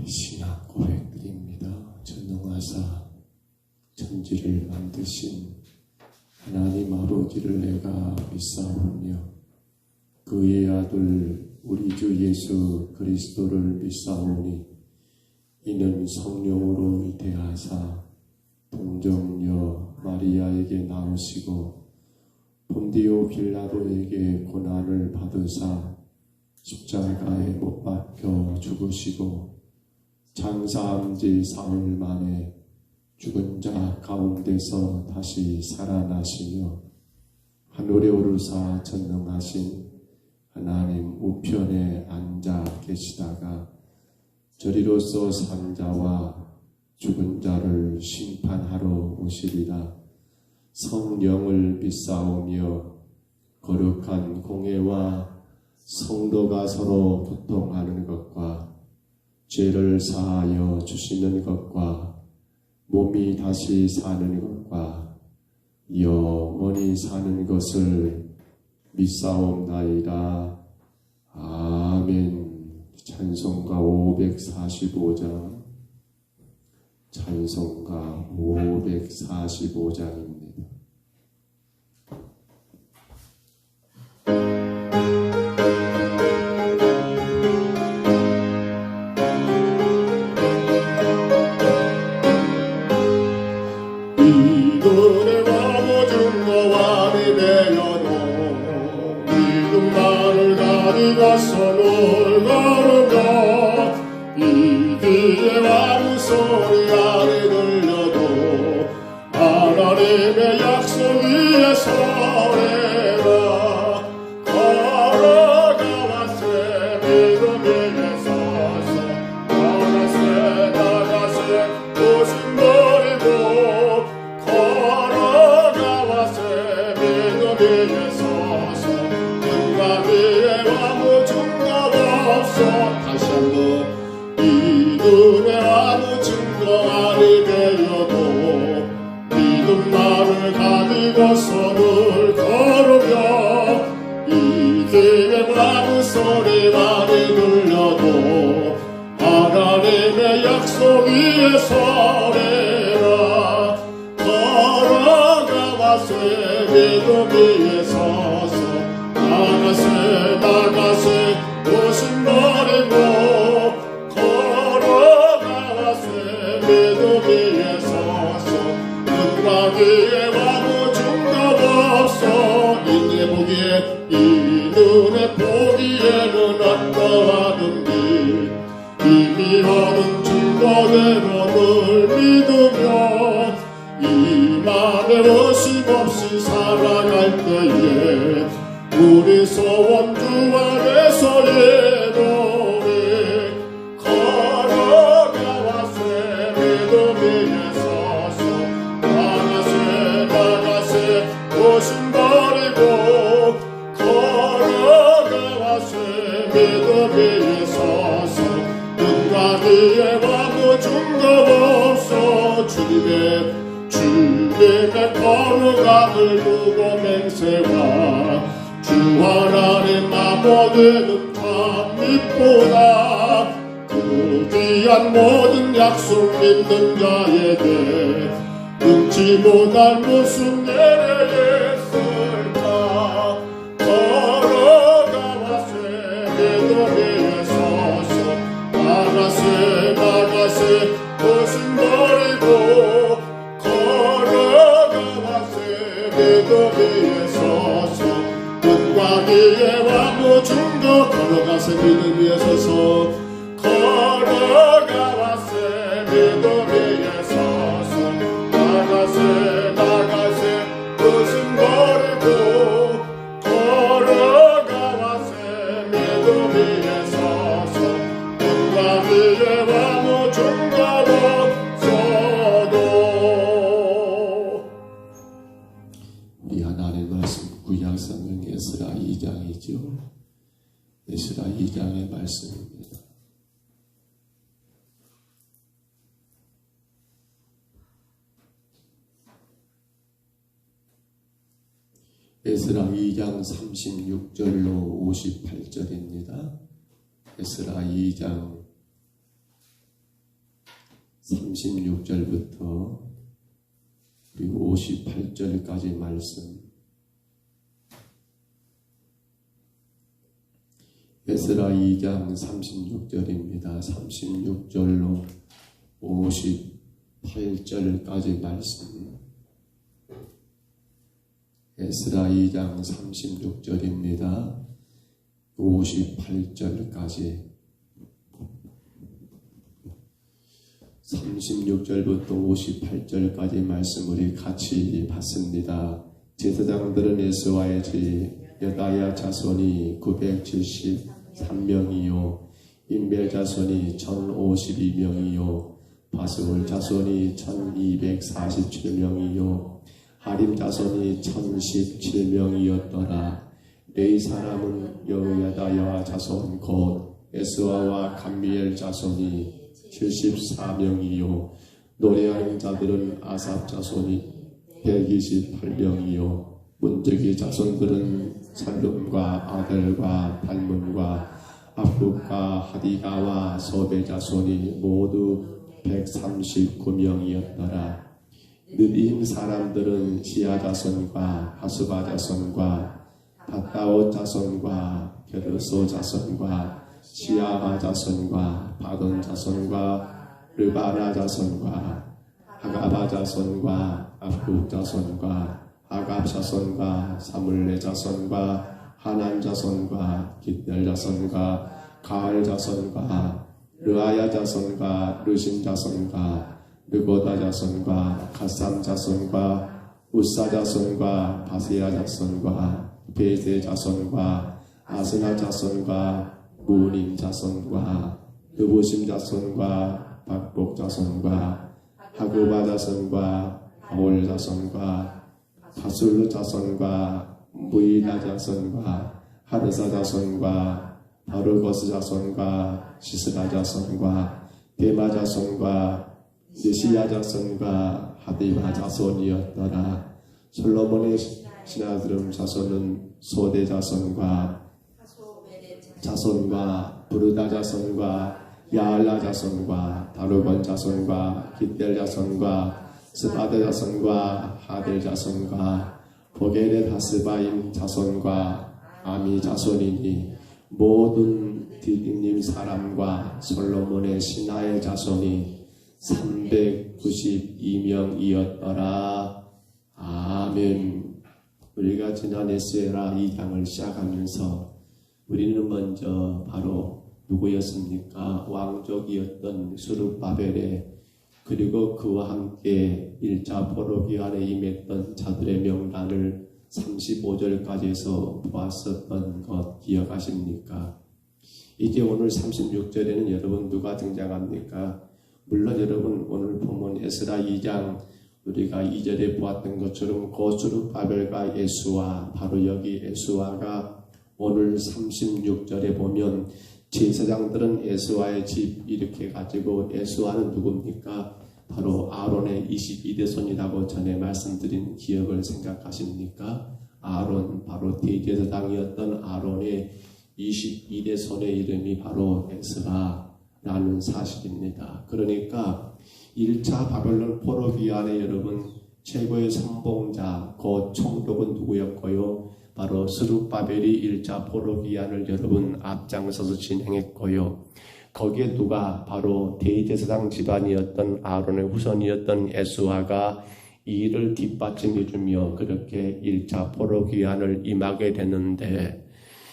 신앙 고백드립니다. 전능하사 천지를 만드신 하나님 아버지를 내가 믿사오며 그의 아들 우리 주 예수 그리스도를 믿사오니 이는 성령으로 잉태하사 동정녀 마리아에게 나오시고 본디오 빌라도에게 고난을 받으사 십자가에 못 박혀 죽으시고 장사한 지 사흘 만에 죽은 자 가운데서 다시 살아나시며 하늘에 오르사 전능하신 하나님 우편에 앉아 계시다가 저리로서 산 자와 죽은 자를 심판하러 오시리라. 성령을 믿사오며 거룩한 공회와 성도가 서로 교통하는 것과 죄를 사하여 주시는 것과 몸이 다시 사는 것과 영원히 사는 것을 믿사옵나이다. 아멘. 찬송가 545장 찬송가 545장입니다. 이들의 모든 거와이 되어도 믿음만을 가리고서 널 걸으며 이 뒤에 아무 소리 아래 들려도 하나님의 약속 위에 서래라. 걸어가와세 믿음 위에 서서 나가세 오신 버리고 걸어가와세 믿음 위에 서서 눈과 위에 아무 증거 없어. 다시 한번 이들의 아무 증거 아니 되어도 믿음만을 가지고서 늘 걸으며 이 뒤에 아무 소리 많이 들려도 하나님의 약속 위에 서래라. 걸어가와세 믿음 위에 서서 나가세 오신 버리고 걸어가와세 믿음 위에 서서 눈과 귀에 아무 증거 없어. 이내 보기에 이 눈에 보기에는 어떠하든지 이미 얻은 증거대로 늘 믿으며 이 맘에 의심없이 살아갈 때에 우리 소원 주 안에서 예배해. 걸어가와세 믿음 위에 서서 나가세 오신 버리고 걸어가와세 믿음 위에 서서 눈과 귀에 아무 증거 없어. 주님의 거룩함을 두고 맹세와 주 하나님 아버지는 참 이쁘다. 그 귀한 모든 약속 믿는 자에게 능치 못할 무슨 예를 했을까. 걸어가와세 믿음 위에 서서 나가세 오신 버리고 걸어가와세 믿음 위에 서서 눈과 귀에 아무 증거 걸어가세 믿음 위에 서서 걸어가와세 믿음 위에 서서 나가세 오신 버리고 걸어가와세 믿음 위에 서서 눈과 귀에 아무 증거 없어도. 우리 하나님의 말씀 구약 성경 에스라 2장이죠. 에스라 2장의 말씀입니다. 에스라 2장 36절로 58절입니다. 에스라 2장 36절부터 그리고 58절까지 말씀, 에스라 2장 36절입니다. 36절로 58절까지 말씀, 에스라 2장 36절입니다. 58절까지 36절부터 58절까지 말씀을 같이 봤습니다. 제사장들은 예수와의 여다야 자손이 973명이요 임벨 자손이 1052명이요 바스울 자손이 1247명이요 하림 자손이 1017명이었더라. 레위 사람은 여다야 자손 곧 에스와와 감미엘 자손이 74명이요 노래하는 자들은 아삽 자손이 128명이요 문득이 자손들은 살룸과 아델과 달문과 압국과 하디가와 소베 자손이 모두 139명이었더라. 느빔 사람들은 시아 자손과 하스바 자손과 바다오 자손과 게르소 자손과 시아마 자손과 바돈 자손과 르바나 자손과 하가바 자손과 압국 자손과 아갑 자손과 사물레 자손과 하난 자손과 깃델 자손과 가을 자손과 르아야 자손과 르신 자손과 르고다 자손과 가삼 자손과 우사 자손과 바세야 자손과 베세 자손과 아스나 자손과 무님 자손과 느보심 자손과 박복 자손과 하그바 자손과 아올 자손과 바술루 자손과 무이다 자손과 하르사 자손과 바르거스 자손과 시스라 자손과 데마 자손과 느시야 자손과 하디바 자손이었더라. 솔로몬의 신하들음 자손은 소대 자손과 부르다 자손과 야알라 자손과 다루건 자손과 깃델 자손과 스바드 자손과 하델 자손과 보게레 바스바임 자손과 아미 자손이니 모든 디dim 사람과 솔로몬의 신하의 자손이 392명이었더라. 아멘. 우리가 지난 에스라 2장을 시작하면서 우리는 먼저 바로 누구였습니까? 왕족이었던 스룹바벨의 그리고 그와 함께 1차 포로기환에 임했던 자들의 명단을 35절까지에서 보았었던 것 기억하십니까? 이제 오늘 36절에는 여러분 누가 등장합니까? 물론 여러분 오늘 보면 에스라 2장 우리가 2절에 보았던 것처럼 고스룹바벨과 예수와 바로 여기 예수와가 오늘 36절에 보면 제사장들은 예수와의 집 이렇게 가지고 예수와는 누굽니까? 바로 아론의 22대 손이라고 전에 말씀드린 기억을 생각하십니까? 아론 바로 대제사장이었던 아론의 22대 손의 이름이 바로 에스라라는 사실입니다. 그러니까 1차 바벨론 포로기환의 여러분 최고의 선봉자 그 총독은 누구였고요? 바로 스룹바벨이 1차 포로기환을 여러분 앞장서서 진행했고요. 거기에 누가 바로 대제사장 집안이었던 아론의 후손이었던 에스와가 이 일을 뒷받침해주며 그렇게 1차 포로기환을 임하게 됐는데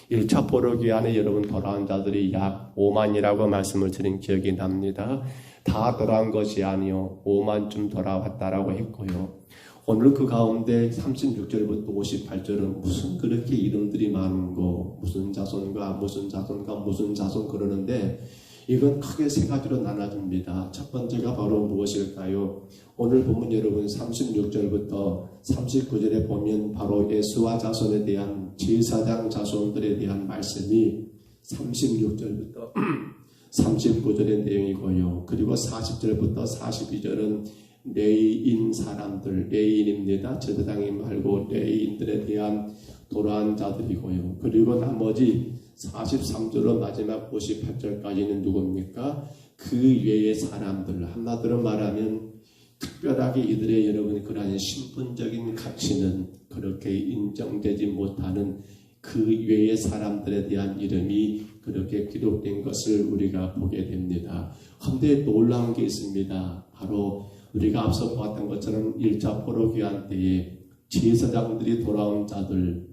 1차 포로기환에 여러분 돌아온 자들이 약 5만이라고 말씀을 드린 기억이 납니다. 다 돌아온 것이 아니요 5만쯤 돌아왔다라고 했고요. 오늘 그 가운데 36절부터 58절은 무슨 그렇게 이름들이 많은 거 무슨 자손과 무슨 자손과 무슨 자손 그러는데 이건 크게 세 가지로 나눠집니다. 첫 번째가 바로 무엇일까요? 오늘 보면 여러분 36절부터 39절에 보면 바로 예수와 자손에 대한 제사장 자손들에 대한 말씀이 36절부터 39절의 내용이고요. 그리고 40절부터 42절은 레위인 사람들, 레위인입니다. 제사장이 말고 레위인들에 대한 돌아온 자들이고요. 그리고 나머지 43절로 마지막 58절까지는 누굽니까? 그 외의 사람들, 한마디로 말하면 특별하게 이들의 여러분 그러한 신분적인 가치는 그렇게 인정되지 못하는 그 외의 사람들에 대한 이름이 그렇게 기록된 것을 우리가 보게 됩니다. 그런데 놀라운 게 있습니다. 바로 우리가 앞서 보았던 것처럼 1차 포로기한 때에 제사장들이 돌아온 자들,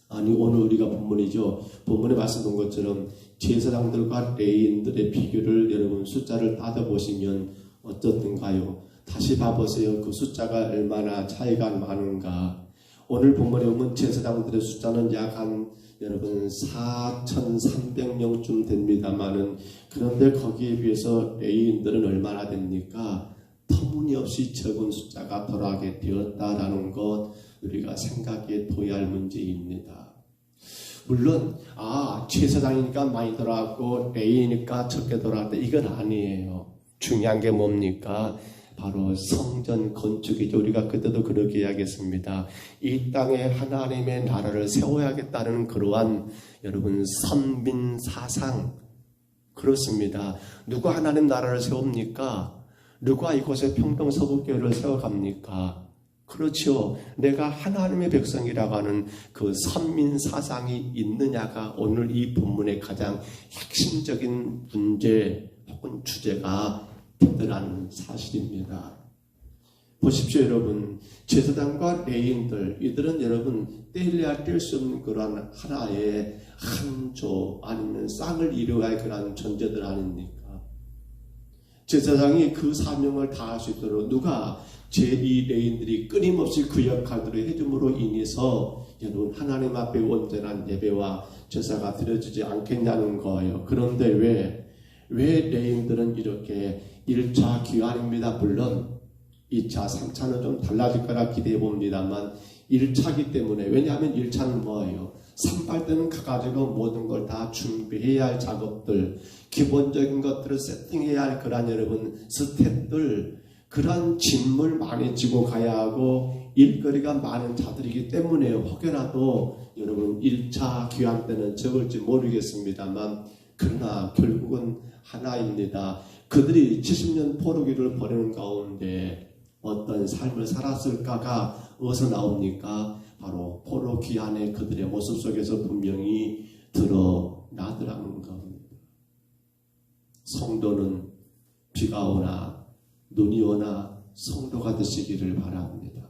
아니 오늘 우리가 본문에 말씀드린 것처럼 제사장들과 레위인들의 비교를 여러분 숫자를 따져보시면 어떻든가요? 다시 봐보세요. 그 숫자가 얼마나 차이가 많은가. 오늘 본문에 보면 제사장들의 숫자는 약 한 여러분 4,300명쯤 됩니다만은, 그런데 거기에 비해서 레위인들은 얼마나 됩니까? 터무니없이 적은 숫자가 돌아가게 되었다라는 것, 우리가 생각해 둬야 할 문제입니다. 물론 제사장이니까 많이 돌아왔고 레위니까 적게 돌아왔다, 이건 아니에요. 중요한 게 뭡니까? 바로 성전 건축이죠. 우리가 그때도 그렇게 이야기했습니다. 이 땅에 하나님의 나라를 세워야겠다는 그러한 여러분 선민 사상, 그렇습니다. 누가 하나님 나라를 세웁니까? 누가 이곳에 평등서구교회를 세워갑니까? 그렇죠. 내가 하나님의 백성이라고 하는 그 선민 사상이 있느냐가 오늘 이 본문의 가장 핵심적인 문제 혹은 주제가 되더라는 사실입니다. 보십시오 여러분, 제사장과 레위인들, 이들은 여러분 떼려야 뗄 수 없는 그러한 하나의 한조 아니면 쌍을 이루어야 할 그러한 존재들 아닙니까? 제사장이 그 사명을 다할 수 있도록 누가 제2 레위인들이 끊임없이 그 역할들을 해줌으로 인해서 여러분 하나님 앞에 온전한 예배와 제사가 드려지지 않겠냐는 거예요. 그런데 왜 레위인들은 이렇게 1차 귀환입니다. 물론 2차, 3차는 좀 달라질 거라 기대해 봅니다만 1차기 때문에, 왜냐하면 1차는 뭐예요? 산발 때는 가가지고 모든 걸 다 준비해야 할 작업들, 기본적인 것들을 세팅해야 할 그런 여러분 스텝들, 그런 짐을 많이 지고 가야 하고 일거리가 많은 자들이기 때문에 혹여라도 여러분 1차 귀환 때는 적을지 모르겠습니다만, 그러나 결국은 하나입니다. 그들이 70년 포로기를 보내는 가운데 어떤 삶을 살았을까가 어디서 나옵니까? 바로 포로 귀환의 그들의 모습 속에서 분명히 드러나더라는 겁니다. 성도는 비가 오나 눈이 오나 성도가 되시기를 바랍니다.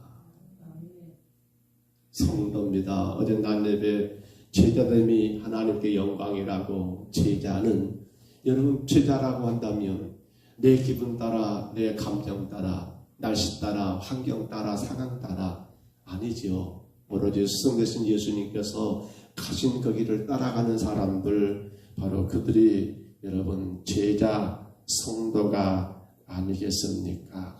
성도입니다. 어제 난 예배 제자됨이 하나님께 영광이라고, 제자는 여러분 제자라고 한다면 내 기분 따라, 내 감정 따라, 날씨 따라, 환경 따라, 상황 따라 아니지요. 오로지 스승 되신 예수님께서 가신 그 길을 따라가는 사람들, 바로 그들이 여러분 제자, 성도가 아니겠습니까?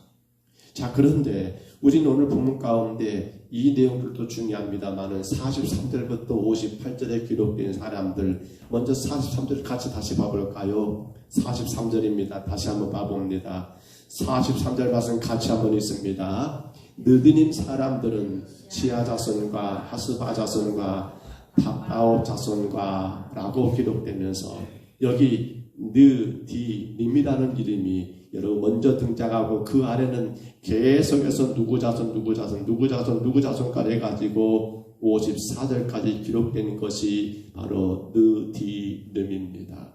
자, 그런데 우리는 오늘 본문 가운데 이 내용들도 중요합니다만은 43절부터 58절에 기록된 사람들, 먼저 43절 같이 다시 봐볼까요? 43절입니다. 다시 한번 봐봅니다. 43절 말씀 같이 한번 있습니다. 느드님 사람들은 시아 자손과 하스바 자손과 답다오 자손과 라고 기록되면서, 여기 느디님이라는 이름이 여러분 먼저 등장하고 그 아래는 계속해서 누구 자손까지 해가지고 54절까지 기록된 것이 바로 느디님입니다.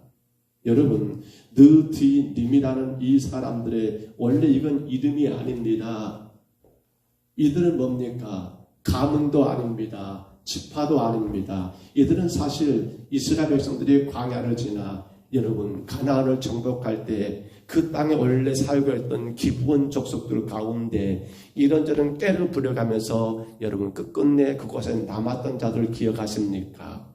여러분, 느디님이라는 이 사람들의 원래 이건 이름이 아닙니다. 이들은 뭡니까? 가문도 아닙니다. 지파도 아닙니다. 이들은 사실 이스라엘 백성들이 광야를 지나 여러분 가나안을 정복할 때 그 땅에 원래 살고 있던 기브온 족속들 가운데 이런저런 꾀를 부려가면서 여러분 끝끝내 그곳에 남았던 자들 기억하십니까?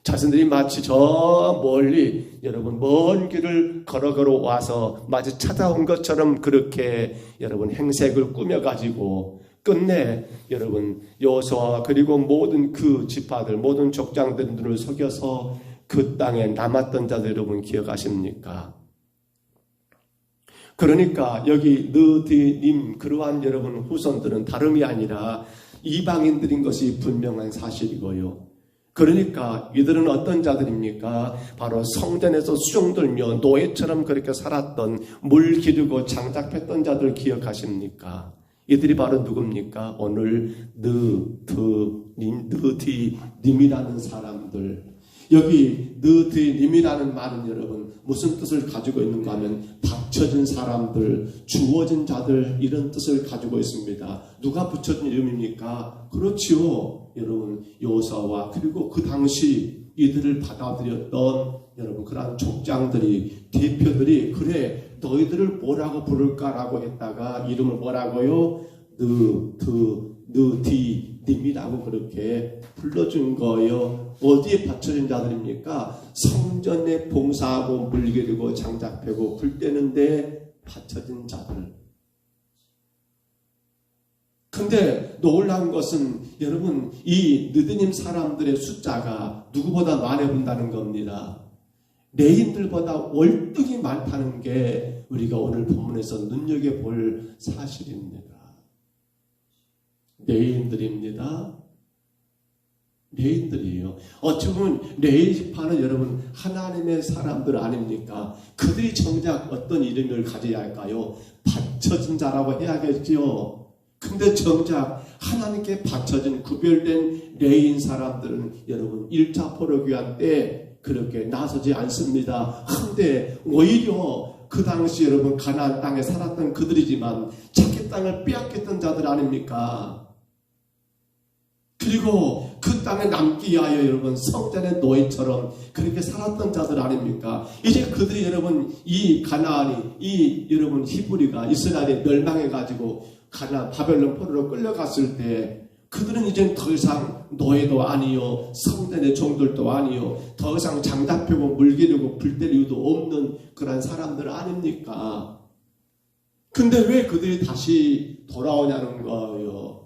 자신들이 마치 저 멀리 여러분 먼 길을 걸어 와서 마치 찾아온 것처럼 그렇게 여러분 행색을 꾸며가지고 끝내 여러분 여호수아와 그리고 모든 그 지파들, 모든 족장들을 속여서 그 땅에 남았던 자들 여러분 기억하십니까? 그러니까 여기 느디님 그러한 여러분 후손들은 다름이 아니라 이방인들인 것이 분명한 사실이고요. 그러니까 이들은 어떤 자들입니까? 바로 성전에서 수종들며 노예처럼 그렇게 살았던, 물 기르고 장작했던 자들 기억하십니까? 이들이 바로 누굽니까? 오늘 느디님이라는 사람들. 여기 느디님이라는 말은 여러분 무슨 뜻을 가지고 있는가 하면 받쳐진 사람들, 주어진 자들, 이런 뜻을 가지고 있습니다. 누가 붙여준 이름입니까? 그렇지요. 여러분 요사와 그리고 그 당시 이들을 받아들였던 여러분 그러한 족장들이, 대표들이 그래 너희들을 뭐라고 부를까라고 했다가 이름을 뭐라고요? 느디님이라고 그렇게 불러준 거예요. 어디에 받쳐진 자들입니까? 성전에 봉사하고 물기르고 장작패고 불 떼는데 받쳐진 자들. 근데 놀라운 것은 여러분 이 느드님 사람들의 숫자가 누구보다 많이 본다는 겁니다. 레인들보다 월등히 많다는 게 우리가 오늘 본문에서 눈여겨볼 사실입니다. 레인들입니다. 레인들이에요. 어찌 보면 레인 지파는 여러분 하나님의 사람들 아닙니까? 그들이 정작 어떤 이름을 가져야 할까요? 받쳐진 자라고 해야겠지요. 근데 정작 하나님께 받쳐진 구별된 레인 사람들은 여러분 1차 포로기한 때 그렇게 나서지 않습니다. 근데 오히려 그 당시 여러분 가나안 땅에 살았던 그들이지만 자기 땅을 빼앗겼던 자들 아닙니까? 그리고 그 땅에 남기 위하여 여러분 성전의 노예처럼 그렇게 살았던 자들 아닙니까? 이제 그들이 여러분 이 가나안이 이 여러분 히브리가 이스라엘에 멸망해가지고 가나안 바벨론 포로로 끌려갔을 때 그들은 이제 더 이상 노예도 아니요 성전의 종들도 아니요 더 이상 장작펴고 물기르고 불 뗄 이유도 없는 그런 사람들 아닙니까? 근데 왜 그들이 다시 돌아오냐는 거예요.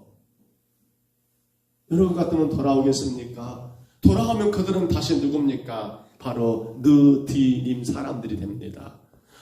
여러분 같으면 돌아오겠습니까? 돌아오면 그들은 다시 누굽니까? 바로 느디님 사람들이 됩니다.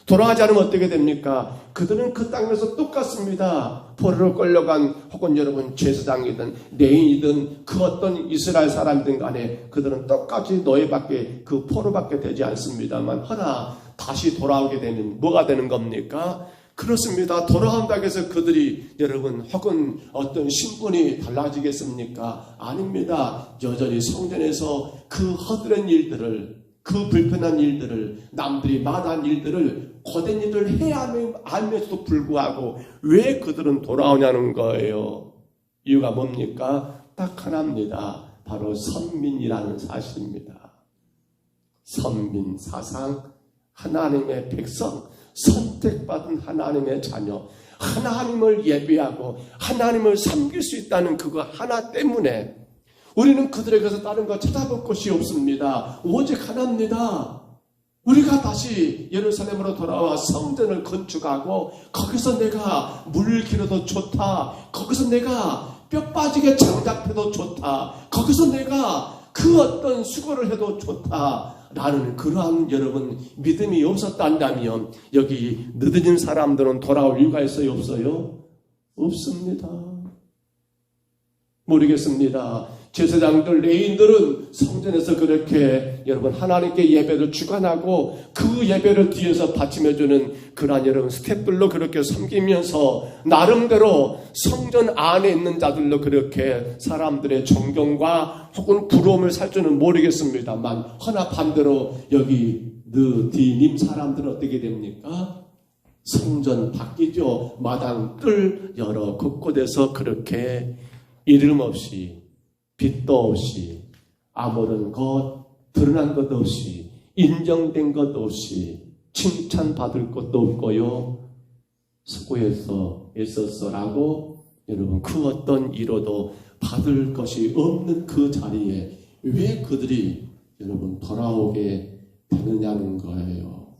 돌아가지 않으면 어떻게 됩니까? 그들은 그 땅에서 똑같습니다. 포로로 끌려간 혹은 여러분 제사장이든 레인이든 그 어떤 이스라엘 사람이든 간에 그들은 똑같이 노예밖에 그 포로밖에 되지 않습니다만 허나 다시 돌아오게 되면 뭐가 되는 겁니까? 그렇습니다. 돌아온다고 해서 그들이 여러분 혹은 어떤 신분이 달라지겠습니까? 아닙니다. 여전히 성전에서 그 허드렛 일들을, 그 불편한 일들을, 남들이 마다한 일들을, 고된 일을 해야 알면서도 불구하고 왜 그들은 돌아오냐는 거예요. 이유가 뭡니까? 딱 하나입니다. 바로 선민이라는 사실입니다. 선민 사상, 하나님의 백성, 선택받은 하나님의 자녀, 하나님을 예배하고 하나님을 섬길 수 있다는 그거 하나 때문에 우리는 그들에게서 다른 거 찾아볼 것이 없습니다. 오직 하나입니다. 우리가 다시 예루살렘으로 돌아와 성전을 건축하고 거기서 내가 물 길어도 좋다. 거기서 내가 뼈 빠지게 장작해도 좋다. 거기서 내가 그 어떤 수고를 해도 좋다. 라는 그러한 여러분 믿음이 없었단다면 여기 느드님 사람들은 돌아올 이유가 있어요? 없어요? 없습니다. 모르겠습니다. 제사장들, 레인들은 성전에서 그렇게 여러분 하나님께 예배를 주관하고 그 예배를 뒤에서 받침해주는 그러한 여러분 스태프들로 그렇게 섬기면서 나름대로 성전 안에 있는 자들로 그렇게 사람들의 존경과 혹은 부러움을 살 줄은 모르겠습니다만 허나 반대로 여기 느디님 사람들은 어떻게 됩니까? 성전 밖이죠. 마당 뜰 여러 곳곳에서 그렇게 이름 없이 빛도 없이 아무런 것 드러난 것 없이 인정된 것 없이 칭찬받을 것도 없고요. 수고해서 애썼어라고 여러분 그 어떤 이로도 받을 것이 없는 그 자리에 왜 그들이 여러분 돌아오게 되느냐는 거예요.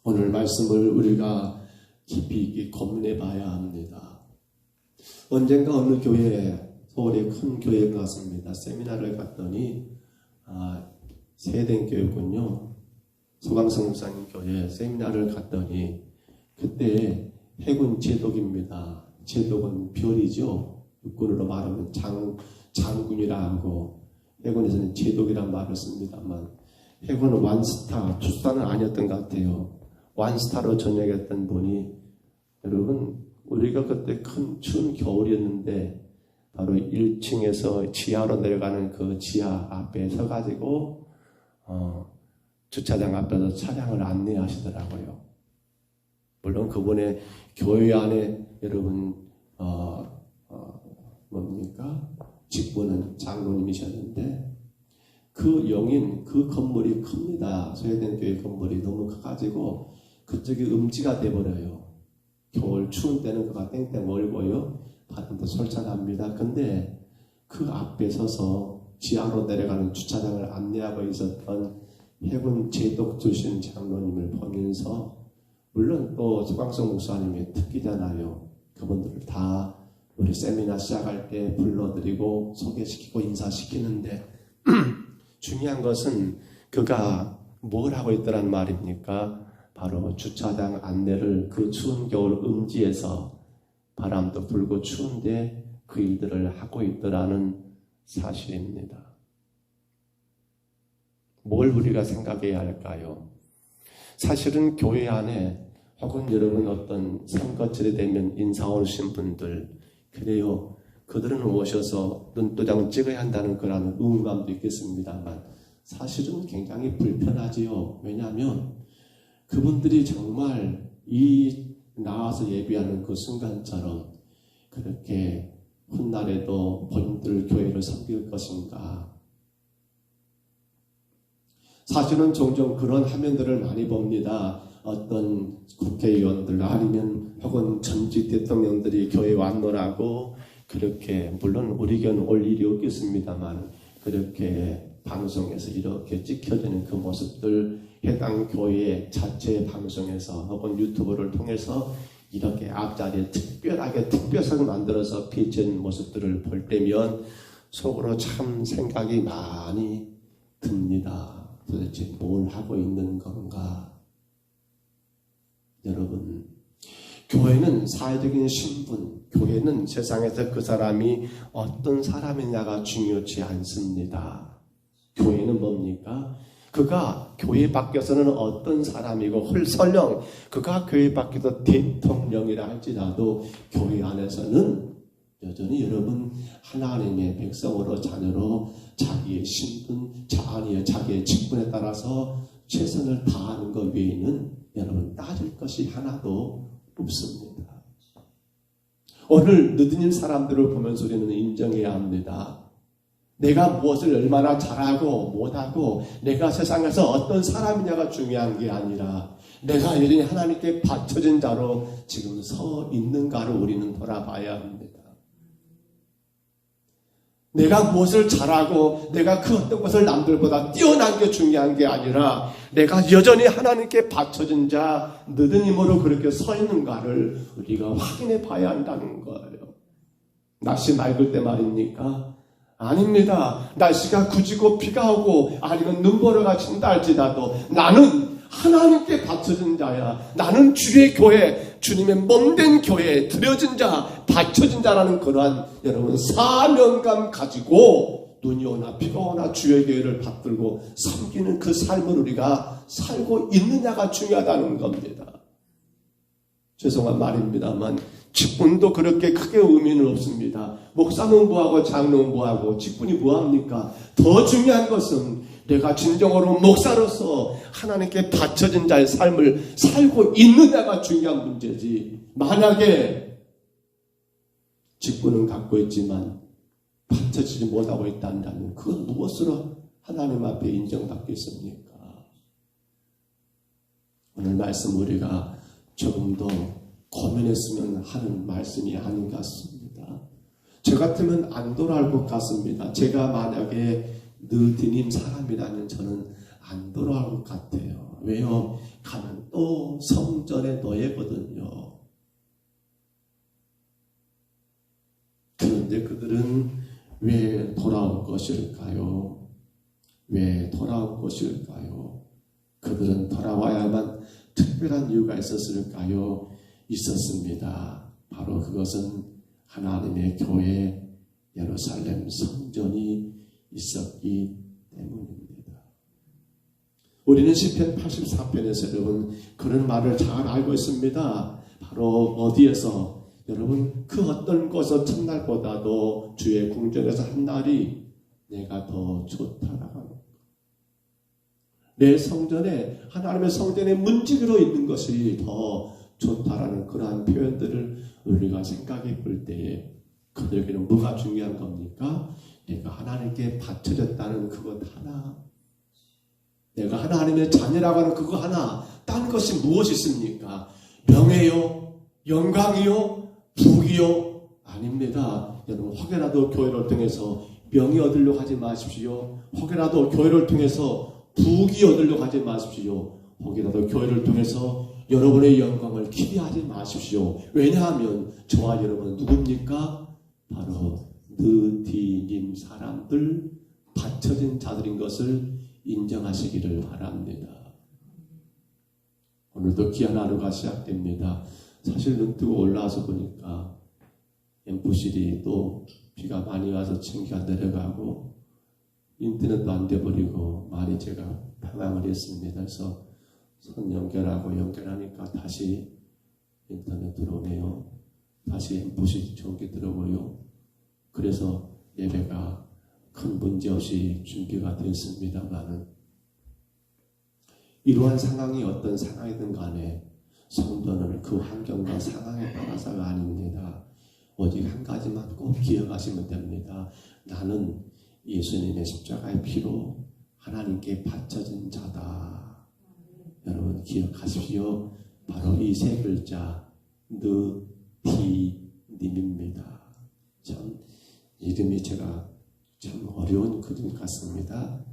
오늘 말씀을 우리가 깊이 있게 고민해 봐야 합니다. 언젠가 어느 교회에 서울의 큰 교회에 갔습니다. 세미나를 갔더니 세된 교회군요. 소강성 목사님 교회 세미나를 갔더니 그때 해군 제독입니다. 제독은 별이죠. 육군으로 말하면 장군이라 하고 해군에서는 제독이란 말을 씁니다만 해군은 완스타, 투스타는 아니었던 것 같아요. 완스타로 전역했던 분이 여러분 우리가 그때 큰 추운 겨울이었는데 바로 1층에서 지하로 내려가는 그 지하 앞에 서가지고 주차장 앞에서 차량을 안내하시더라고요. 물론 그분의 교회 안에 여러분 뭡니까? 직분은 장로님이셨는데 그 영인 그 건물이 큽니다. 스웨덴 교회 건물이 너무 커가지고 그쪽이 음지가 돼버려요. 겨울 추운 때는 그가 땡땡 멀고요. 바람도 솔찬합니다. 근데 그 앞에 서서 지하로 내려가는 주차장을 안내하고 있었던 해군 제독 출신 장로님을 보면서 물론 또 서광석 목사님의 특기잖아요. 그분들을 다 우리 세미나 시작할 때 불러드리고 소개시키고 인사시키는데 중요한 것은 그가 뭘 하고 있더란 말입니까? 바로 주차장 안내를 그 추운 겨울 음지에서 바람도 불고 추운데 그 일들을 하고 있더라는 사실입니다. 뭘 우리가 생각해야 할까요? 사실은 교회 안에 혹은 여러분 어떤 선거철이 되면 인사 오신 분들 그래요. 그들은 오셔서 눈도장 찍어야 한다는 그런 의무감도 있겠습니다만 사실은 굉장히 불편하지요. 왜냐하면 그분들이 정말 이 나와서 예배하는 그 순간처럼 그렇게 훗날에도 본인들 교회를 섬길 것인가. 사실은 종종 그런 화면들을 많이 봅니다. 어떤 국회의원들 아니면 혹은 전직 대통령들이 교회 왔노라고 그렇게 물론 우리 교회는 올 일이 없겠습니다만 그렇게 방송에서 이렇게 찍혀지는 그 모습들 해당 교회 자체 방송에서 혹은 유튜브를 통해서 이렇게 앞자리에 특별하게 특별성을 만들어서 비춰진 모습들을 볼 때면 속으로 참 생각이 많이 듭니다. 도대체 뭘 하고 있는 건가? 여러분, 교회는 사회적인 신분, 교회는 세상에서 그 사람이 어떤 사람이냐가 중요치 않습니다. 교회는 뭡니까? 그가 교회 밖에서는 어떤 사람이고 설령 그가 교회 밖에서 대통령이라 할지라도 교회 안에서는 여전히 여러분 하나님의 백성으로 자녀로 자기의 신분, 자기의 직분에 따라서 최선을 다하는 것 외에는 여러분 따질 것이 하나도 없습니다. 오늘 느드님 사람들을 보면서 우리는 인정해야 합니다. 내가 무엇을 얼마나 잘하고 못하고 내가 세상에서 어떤 사람이냐가 중요한 게 아니라 내가 여전히 하나님께 바쳐진 자로 지금 서 있는가를 우리는 돌아봐야 합니다. 내가 무엇을 잘하고 내가 그 어떤 것을 남들보다 뛰어난 게 중요한 게 아니라 내가 여전히 하나님께 바쳐진 자 느드님으로 그렇게 서 있는가를 우리가 확인해 봐야 한다는 거예요. 날씨 맑을 때 말입니까? 아닙니다. 날씨가 굳이고 비가 오고 아니면 눈보라가 친다 할지라도 나는 하나님께 바쳐진 자야. 나는 주의 교회, 주님의 몸된 교회에 드려진 자, 바쳐진 자라는 그러한 여러분 사명감 가지고 눈이 오나 비가 오나 주의 교회를 받들고 섬기는 그 삶을 우리가 살고 있느냐가 중요하다는 겁니다. 죄송한 말입니다만 직분도 그렇게 크게 의미는 없습니다. 목사는 뭐하고 장로는 뭐하고 직분이 뭐합니까? 더 중요한 것은 내가 진정으로 목사로서 하나님께 바쳐진 자의 삶을 살고 있느냐가 중요한 문제지. 만약에 직분은 갖고 있지만 바쳐지지 못하고 있다면 그건 무엇으로 하나님 앞에 인정받겠습니까? 오늘 말씀 우리가 조금 더 고민했으면 하는 말씀이 아닌 것 같습니다. 저 같으면 안 돌아올 것 같습니다. 제가 만약에 느드님 사람이라면 저는 안 돌아올 것 같아요. 왜요? 가면 또 성전의 노예거든요. 그런데 그들은 왜 돌아올 것일까요? 왜 돌아올 것일까요? 그들은 돌아와야만 특별한 이유가 있었을까요? 있었습니다. 바로 그것은 하나님의 교회, 예루살렘 성전이 있었기 때문입니다. 우리는 시편 84편에서 여러분 그런 말을 잘 알고 있습니다. 바로 어디에서 여러분 그 어떤 것은 첫날보다도 주의 궁전에서 한 날이 내가 더 좋다라고 하는 것. 내 성전에 하나님의 성전에 문지기로 있는 것이 더 좋다라는 그러한 표현들을 우리가 생각해 볼 때에 그들에게는 뭐가 중요한 겁니까? 내가 하나님께 바쳐졌다는 그것 하나, 내가 하나님의 자녀라고 하는 그거 하나, 딴 것이 무엇이 있습니까? 명예요? 영광이요? 부귀요? 아닙니다. 여러분 혹여라도 교회를 통해서 명예 얻으려고 하지 마십시오. 혹여라도 교회를 통해서 부귀 얻으려고 하지 마십시오. 혹여라도 교회를 통해서 여러분의 영광을 기대하지 마십시오. 왜냐하면 저와 여러분은 누굽니까? 바로 느디님 사람들, 바쳐진 자들인 것을 인정하시기를 바랍니다. 오늘도 귀한 하루가 시작됩니다. 사실 눈 뜨고 올라와서 보니까 엠프실이 또 비가 많이 와서 챙겨 내려가고 인터넷도 안 돼버리고 많이 제가 당황을 했습니다. 그래서 선 연결하니까 다시 인터넷 들어오네요. 다시 엠프실 좋은 게 들어오고요. 그래서 예배가 큰 문제 없이 준비가 되었습니다만은 이러한 상황이 어떤 상황이든 간에 성도는 그 환경과 상황에 따라서가 아닙니다. 오직 한 가지만 꼭 기억하시면 됩니다. 나는 예수님의 십자가의 피로 하나님께 바쳐진 자다. 여러분 기억하십시오. 바로 이 세 글자 느디님입니다. 참 이름이 제가 참 어려운 그림 같습니다.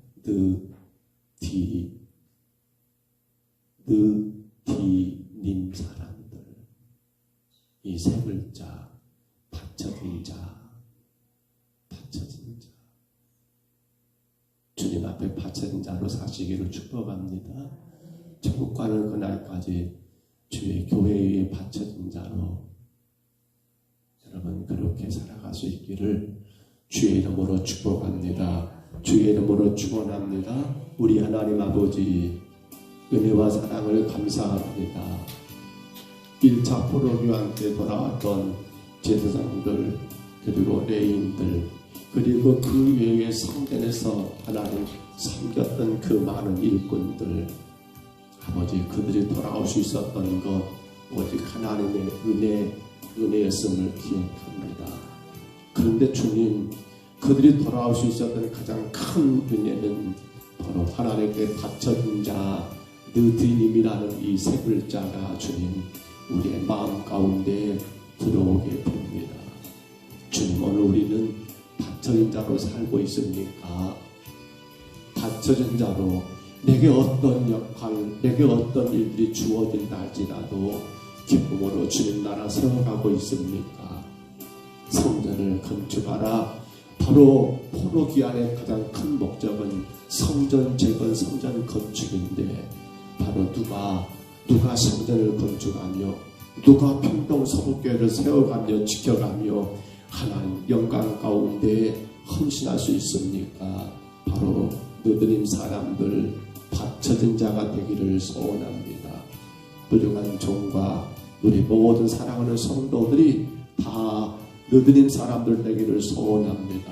느디님 사람들, 이 세 글자, 바쳐진 자, 바쳐진 자. 주님 앞에 바쳐진 자로 사시기를 축복합니다. 천국 가는 그날까지 주의 교회에 바쳐진 자로 여러분 그렇게 살아갈 수 있기를 주의 이름으로 축복합니다. 주의 이름으로 축원합니다. 우리 하나님 아버지 은혜와 사랑을 감사합니다. 1차 포로교환 때 돌아왔던 제사장들 그리고 레위인들 그리고 그 외의 성전에서 하나님 섬겼던 그 많은 일꾼들 아버지 그들이 돌아올 수 있었던 것 오직 하나님의 은혜였음을 기억합니다. 그런데 주님 그들이 돌아올 수 있었던 가장 큰 은혜는 바로 하나님께 바쳐진 자 느디님이라는 이 세 글자가 주님 우리의 마음 가운데 들어오게 됩니다. 주님 오늘 우리는 바쳐진 자로 살고 있습니까? 바쳐진 자로 내게 어떤 역할, 내게 어떤 일들이 주어진다 할지라도 기쁨으로 주님 나라 세워가고 있습니까? 성전을 건축하라. 바로 포로기한의 가장 큰 목적은 성전 재건, 성전 건축인데 바로 누가 성전을 건축하며 누가 평동서북교회를 세워가며 지켜가며 하나님 영광 가운데 헌신할 수 있습니까? 바로 느디님 사람들 바쳐진 자가 되기를 소원합니다. 부족한 종과 우리 모든 사랑하는 성도들이 다 느디님 사람들 되기를 소원합니다.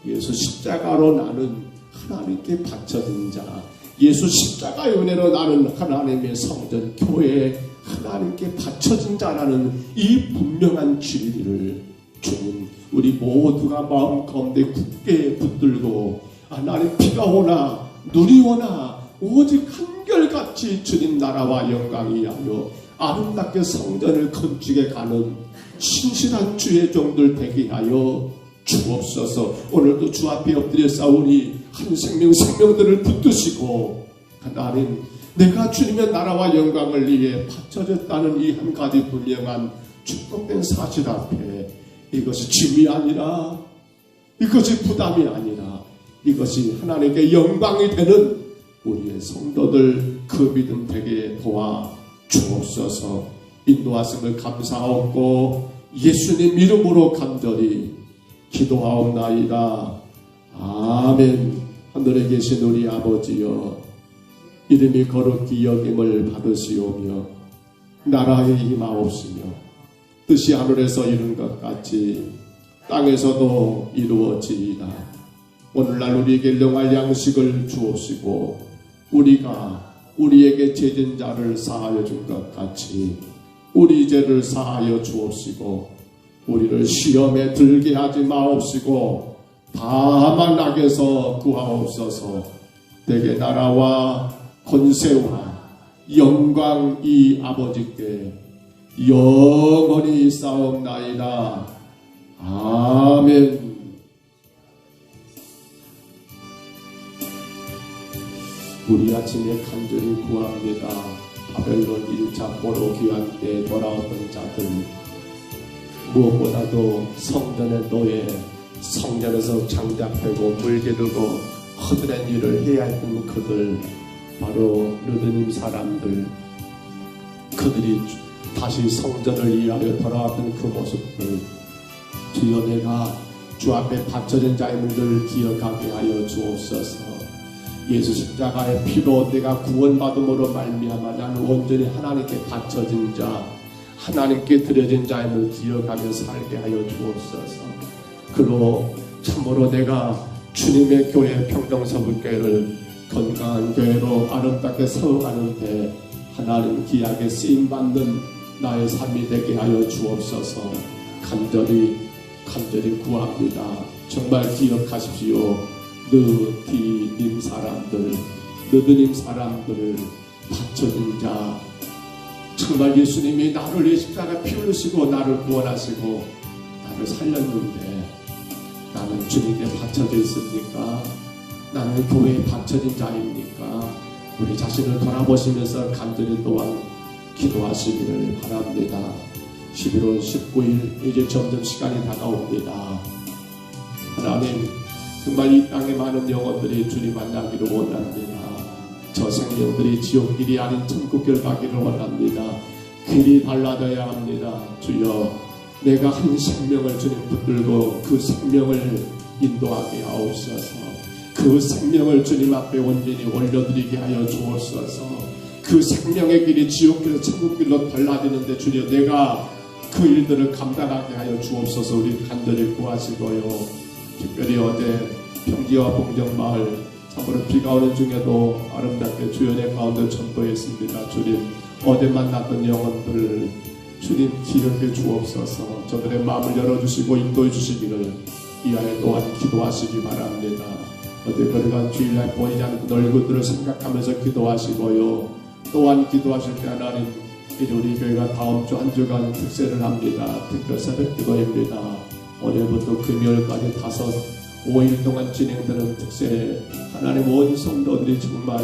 예수 십자가로 나는 하나님께 바쳐진 자, 예수 십자가의 은혜로 나는 하나님의 성전 교회에 하나님께 바쳐진 자라는 이 분명한 진리를 주님 우리 모두가 마음 가운데 굳게 붙들고 하나님 비가 오나 눈이 오나 오직 한결같이 주님 나라와 영광이 하여 아름답게 성전을 건축해 가는 신실한 주의 종들 되게 하여 주옵소서. 오늘도 주 앞에 엎드려 싸우니 한 생명들을 붙드시고 하나님 내가 주님의 나라와 영광을 위해 바쳐졌다는 이 한 가지 분명한 축복된 사실 앞에 이것이 짐이 아니라 이것이 부담이 아니라 이것이 하나님께 영광이 되는 우리의 성도들 그 믿음 되게 도와 주옵소서. 인도하심을 감사하고 예수님 이름으로 간절히 기도하옵나이다. 아멘. 하늘에 계신 우리 아버지여, 이름이 거룩히 여김을 받으시오며 나라에 임하옵시며 뜻이 하늘에서 이룬 것 같이 땅에서도 이루어지이다. 오늘날 우리에게 일용할 양식을 주옵시고 우리가 우리에게 죄진 자를 사하여 준 것 같이 우리 죄를 사하여 주옵시고 우리를 시험에 들게 하지 마옵시고 다만 악에서 구하옵소서. 대개 나라와 권세와 영광이 아버지께 영원히 있사옵나이다. 아멘. 우리 아침에 간절히 구합니다. 바벨론 1차 포로 귀환 때 돌아왔던 자들, 무엇보다도 성전의 노예, 성전에서 장작되고 물기르고 허드렛 일을 해야 했던 그들, 바로 르드님 사람들, 그들이 다시 성전을 위하여 돌아왔던 그 모습들, 주여 내가 주 앞에 바쳐진 자임을 기억하게 하여 주옵소서. 예수 십자가의 피로 내가 구원받음으로 말미암아 나는 온전히 하나님께 바쳐진 자, 하나님께 드려진 자임을 기억하며 살게 하여 주옵소서. 그로 참으로 내가 주님의 교회 평정서북교회를 건강한 교회로 아름답게 세워가는데 하나님 기약에 쓰임받는 나의 삶이 되게 하여 주옵소서. 간절히 구합니다. 정말 기억하십시오. 느디님 사람들, 느드님 사람들을 바쳐진 자, 정말 예수님이 나를 이 십자가 피 흘리시고 나를 구원하시고 나를 살렸는데 나는 주님께 바쳐져 있습니까? 나는 교회에 바쳐진 자입니까? 우리 자신을 돌아보시면서 간절히 또한 기도하시기를 바랍니다. 11월 19일 이제 점점 시간이 다가옵니다. 하나님, 정말 이 땅에 많은 영혼들이 주님 만나기를 원합니다. 저 생명들이 지옥길이 아닌 천국길 가기를 원합니다. 길이 달라져야 합니다. 주여, 내가 한 생명을 주님 붙들고 그 생명을 인도하게 하옵소서. 그 생명을 주님 앞에 온전히 올려드리게 하여 주옵소서. 그 생명의 길이 지옥길에서 천국길로 달라지는데 주여, 내가 그 일들을 감당하게 하여 주옵소서. 우리 간절히 구하시고요. 특별히 어제 평지와 봉정마을 참으로 비가 오는 중에도 아름답게 주연의 가운데 전도했습니다. 주님, 어제 만났던 영혼들을 주님 기억해 주옵소서. 저들의 마음을 열어주시고 인도해 주시기를 이하에 또한 기도하시기 바랍니다. 어제 걸어간 주일날 보이지 않는 얼굴들을 생각하면서 기도하시고요. 또한 기도하실 때 하나님, 이제 우리 교회가 다음 주 한 주간 특세를 합니다. 특별 새벽 기도입니다. 오늘부터 금요일까지 5일 동안 진행되는 특세, 하나님 온 성도들이 정말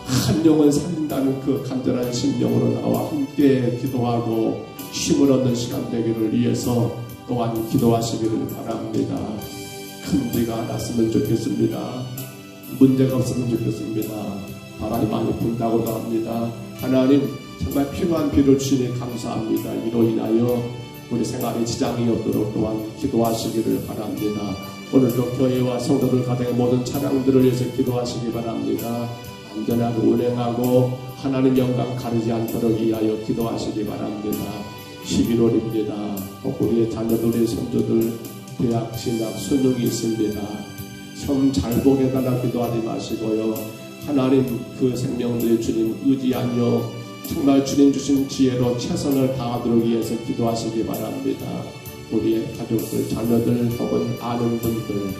한 영혼 살린다는 그 간절한 심령으로 나와 함께 기도하고 힘을 얻는 시간 되기를 위해서 또한 기도하시기를 바랍니다. 큰 비가 났으면 좋겠습니다. 문제가 없으면 좋겠습니다. 바람이 많이 분다고도 합니다. 하나님, 정말 필요한 비를 주시니 감사합니다. 이로 인하여 우리 생활에 지장이 없도록 또한 기도하시기를 바랍니다. 오늘도 교회와 성도들 가정의 모든 차량들을 위해서 기도하시기 바랍니다. 안전하고 운행하고 하나님 영광 가리지 않도록 위하여 기도하시기 바랍니다. 11월입니다. 우리의 자녀들, 손주들 대학 진학 수능이 있습니다. 시험 잘 보게 해달라 기도하지 마시고요. 하나님, 그 생명들의 주님 의지하며 정말 주님 주신 지혜로 최선을 다하도록 위해서 기도하시기 바랍니다. 우리의 가족들, 자녀들 혹은 아는 분들,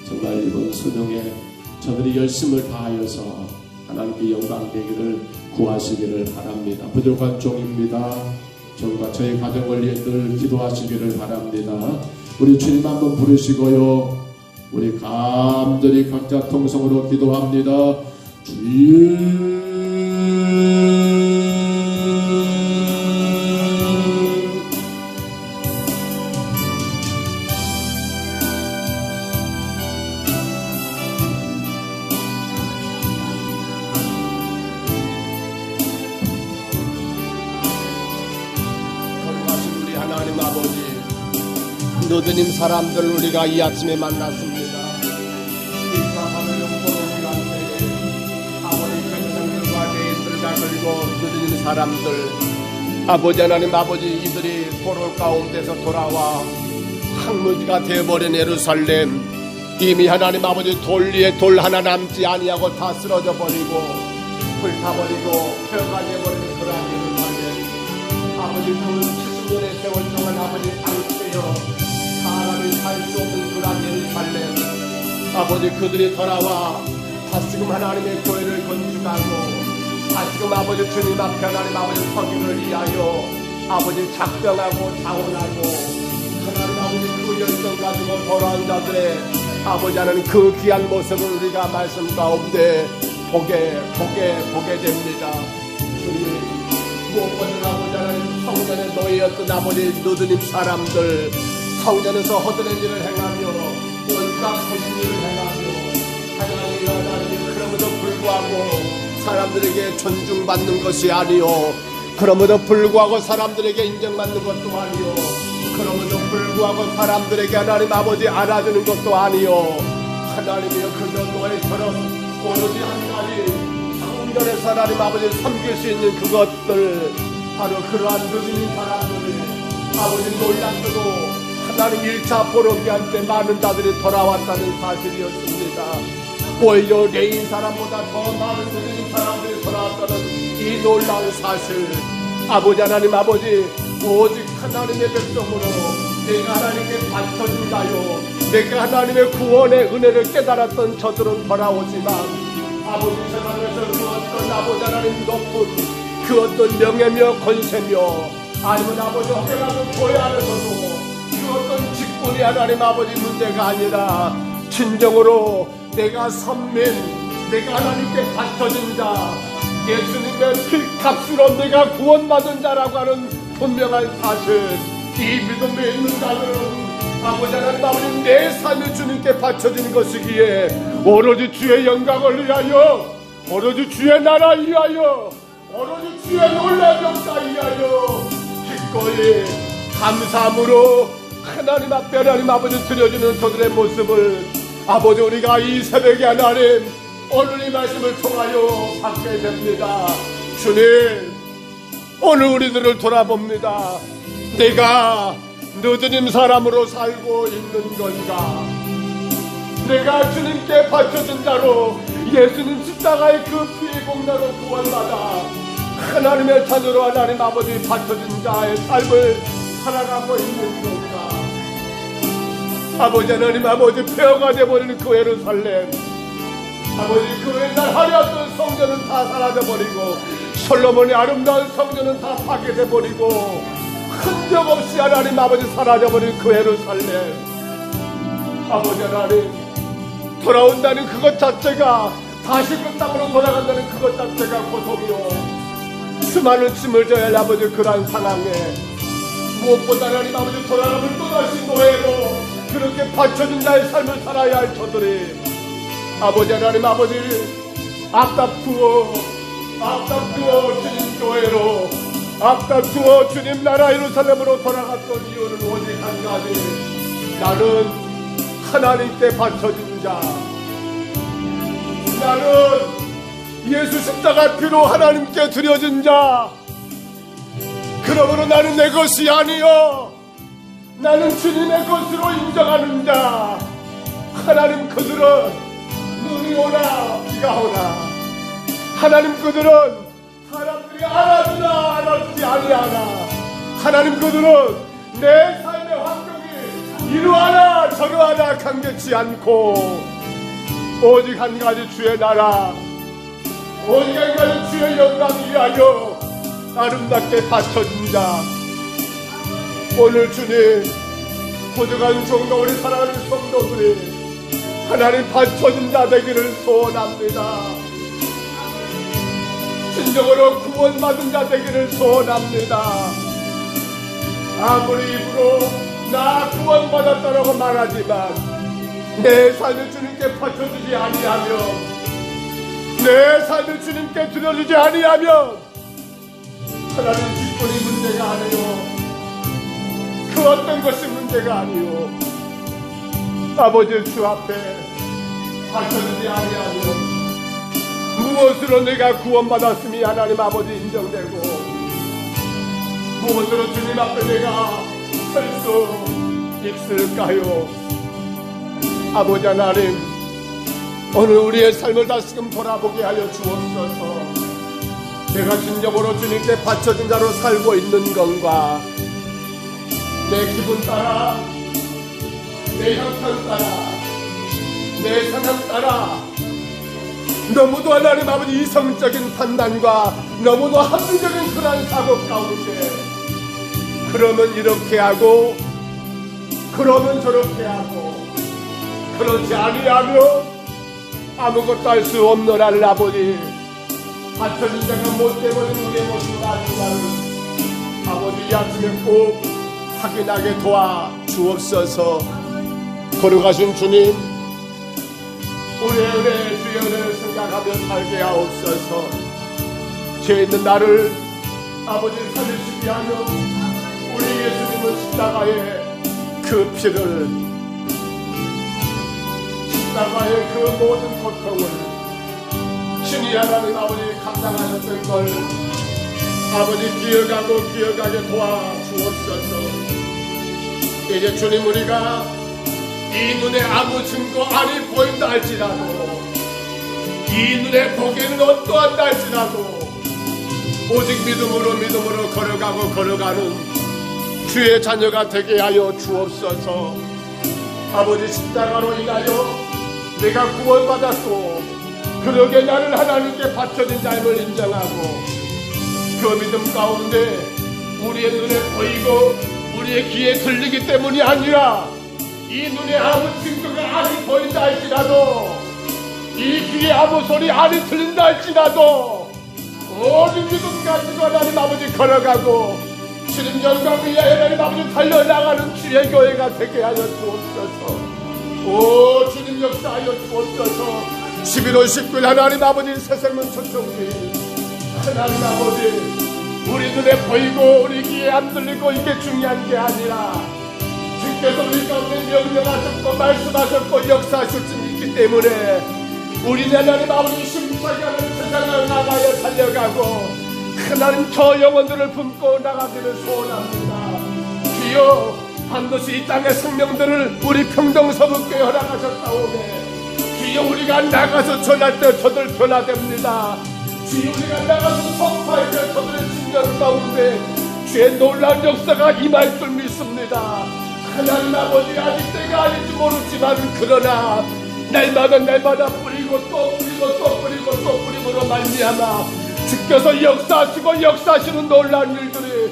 정말 이번 수능에 저들이 열심을 다하여서 하나님께 영광 되기를 구하시기를 바랍니다. 부족한 종입니다. 종과 저희 가정을 위해 늘 기도하시기를 바랍니다. 우리 주님 한번 부르시고요. 우리 간절히 각자 통성으로 기도합니다. 주님, 너드님 사람들 우리가 이 아침에 만났습니다. 일사하는 영포로 아버지 백성들과 내인들과 그리고 너드님 사람들 아버지 하나님 아버지 이들이 포로 가운데서 돌아와 황무지가 되어버린 예루살렘 이미 하나님 아버지 돌 위에 돌 하나 남지 아니하고 다 쓰러져 버리고 불타버리고 폐허가 되어버리는 그러한 예루살렘 아버지 그 70년의 세월 동안 아버지 방치되어 사람이 살 수 없는 그러한 예루살렘 아버지 그들이 돌아와 다시금 하나님의 교회를 건축하고 다시금 아버지 주님 앞에 하나님 아버지 서기를 위하여 아버지 작정하고 자원하고 하나님 아버지 그 열정 가지고 돌아온 자들의 아버지 하나님 그 귀한 모습을 우리가 말씀 가운데 보게 됩니다. 주님 무엇보다 아버지 하나님 성전의 노예였던 아버지 너드님 사람들 성전에서 허드렛 일을 행하며 온갖 거짓 일을 행하며 하나님 그럼에도 불구하고 사람들에게 존중받는 것이 아니요 그럼에도 불구하고 사람들에게 인정받는 것도 아니요 그럼에도 불구하고 사람들에게 하나님 아버지 알아주는 것도 아니요 하나님이여 그저 노예처럼 오로지 한 가지 성전에서 하나님 아버지 섬길 수 있는 그것들 바로 그러한 너드님 사람들이 아버지 놀랍게도 하나님 1차 포로기한 때 많은 자들이 돌아왔다는 사실이었습니다. 오히려 레인 사람보다 더 많은 너드님 사람들이 돌아왔다는 이 놀라운 사실 아버지 하나님 아버지 오직 하나님의 백성으로 내가 하나님께 바쳐준다요 내가 하나님의 구원의 은혜를 깨달았던 저들은 돌아오지만 아버지 세상에서 그 어떤 아버지 하나님 높은 그 어떤 명예며 권세며 아니면 아버지 어깨가는 교회 안에서도 그 어떤 직분이 하나님 아버지 문제가 아니라 진정으로 내가 선민 내가 하나님께 바쳐진 자 예수님의 피값으로 내가 구원받은 자라고 하는 분명한 사실 이 믿음에 있는 자들은 아버지 하나님 아버지 내 삶을 주님께 바쳐진 것이기에 오로지 주의 영광을 위하여 오로지 주의 나라 위하여 오로지 주의 놀라운 역사 위하여 기꺼이 감사함으로 하나님 앞에 하나님 아버지 드려주는 저들의 모습을 아버지 우리가 이 새벽에 하나님 오늘 이 말씀을 통하여 받게 됩니다. 주님 오늘 우리들을 돌아봅니다. 내가 너드님 사람으로 살고 있는 건가 내가 주님께 바쳐준 자로 예수님 십자가의 그 피의 공로로 구원받아 하나님의 자녀로 하나님 아버지 바쳐준 자의 삶을 살아가고 있는 건가 아버지 하나님 아버지 폐허가 되어버리는 그 예루살렘 아버지 그 옛날 화려했던 성전은 다 사라져버리고 솔로몬의 아름다운 성전은 다 파괴돼버리고 흔적 없이 하나님 아버지 사라져버린 그 예루살렘 아버지 하나님 돌아온다는 그것 자체가 다시 그 땅으로 돌아간다는 그것 자체가 고통이요 수많은 짐을 져야 할 아버지 그러한 상황에 무엇보다 하나님 아버지 돌아가면 또다시 노예로 그렇게 바쳐진 자의 삶을 살아야 할 저들이 아버지 하나님 아버지 앞다투어 주님 교회로 앞다투어 주님 나라 예루살렘으로 돌아갔던 이유는 오직 한 가지 나는 하나님께 바쳐진 자 나는 예수 십자가 피로 하나님께 드려진 자 그러므로 나는 내 것이 아니요 나는 주님의 것으로 인정하는 자 하나님 그들은 눈이 오나 비가 오나 하나님 그들은 사람들이 알아주나 알아주지 아니하나 하나님 그들은 내 삶의 환경이 이러하나 저러하나 강력치 않고 오직 한 가지 주의 나라 오직 한 가지 주의 영광 위하여 아름답게 바쳐진 자 오늘 주님 부족한 종과 우리 사랑하는 성도들이 하나님 바쳐진 자 되기를 소원합니다. 진정으로 구원받은 자 되기를 소원합니다. 아무리 입으로 나 구원받았다라고 말하지만 내 삶을 주님께 바쳐주지 아니하며 내 삶을 주님께 드려주지 아니하면 하나님 직분이 문제가 아니요 그 어떤 것이 문제가 아니오. 아버지 주 앞에 바쳐주지 아니하며 무엇으로 내가 구원받았음이 하나님 아버지 인정되고 무엇으로 주님 앞에 내가 설 수 있을까요? 아버지 하나님, 오늘 우리의 삶을 다시금 돌아보게 하여 주옵소서. 내가 진정으로 주님께 바쳐진 자로 살고 있는 건가, 내 기분 따라, 내 형편 따라, 내 성향 따라 너무도 하나님 아버지 이성적인 판단과 너무도 합리적인 그런 사고 가운데 그러면 이렇게 하고 그러면 저렇게 하고 그렇지 아니하면 아무것도 할 수 없노라를 아버지 바쳐진 자가 못돼버린 우리의 모습을 아니라는 아버지 이 아침에 꼭 확인하게 도와 주옵소서. 걸어가신 주님, 우리의 은혜 주의 은혜를 생각하며 살게 하옵소서. 죄 있는 나를 아버지 살리시기 하며 우리 예수님은 십자가의 그 피를, 십자가의 그 모든 고통을 신이 하나님 아버지 감당하셨던 걸 아버지 기억하게 도와주옵소서. 이제 주님, 우리가 이 눈에 아무 증거 안이 보인다 할지라도 이 눈에 보기에는 어떠한다 할지라도 오직 믿음으로 걸어가는 주의 자녀가 되게 하여 주옵소서. 아버지 십자가로 인하여 내가 구원받았고 그러게 나를 하나님께 바쳐진 삶을 인정하고 그 믿음 가운데 우리의 눈에 보이고 우리의 귀에 들리기 때문이 아니라 이 눈에 아무 증거가 안이 보인다 할지라도 이 귀에 아무 소리 안이 들린다 할지라도 오직 믿음 가지고 하나님 아버지 걸어가고 주님 영광 위에 하나님 아버지 달려나가는 주의 교회가 되게 하여 주옵소서. 오 주님 역사하여 주옵소서. 11월 19일 하나님 아버지 새생명 초청기 하나님 아버지 우리 눈에 보이고 우리 귀에 안 들리고 이게 중요한 게 아니라 주께서 우리 가운데 명령하셨고 말씀하셨고 역사하실 수 있기 때문에 우리는 하나님 아버지 심사하게 하는 세상을 나가여 살려가고 하나님 저 영혼들을 품고 나가기를 소원합니다. 주여 반드시 이 땅의 생명들을 우리 평동서북교에 허락하셨사오매 주여 우리가 나가서 전할 때 저들 변화됩니다. 주여 우리가 나가서 선포할 때 저들의 심령 가운데 주의 놀라운 역사가 임할 줄 믿습니다. 하나님 아버지 아직 때가 아닌지 모르지만 그러나 날마다 뿌리고 또 뿌림으로 말미암아 주께서 역사하시고 역사하시는 놀라운 일들이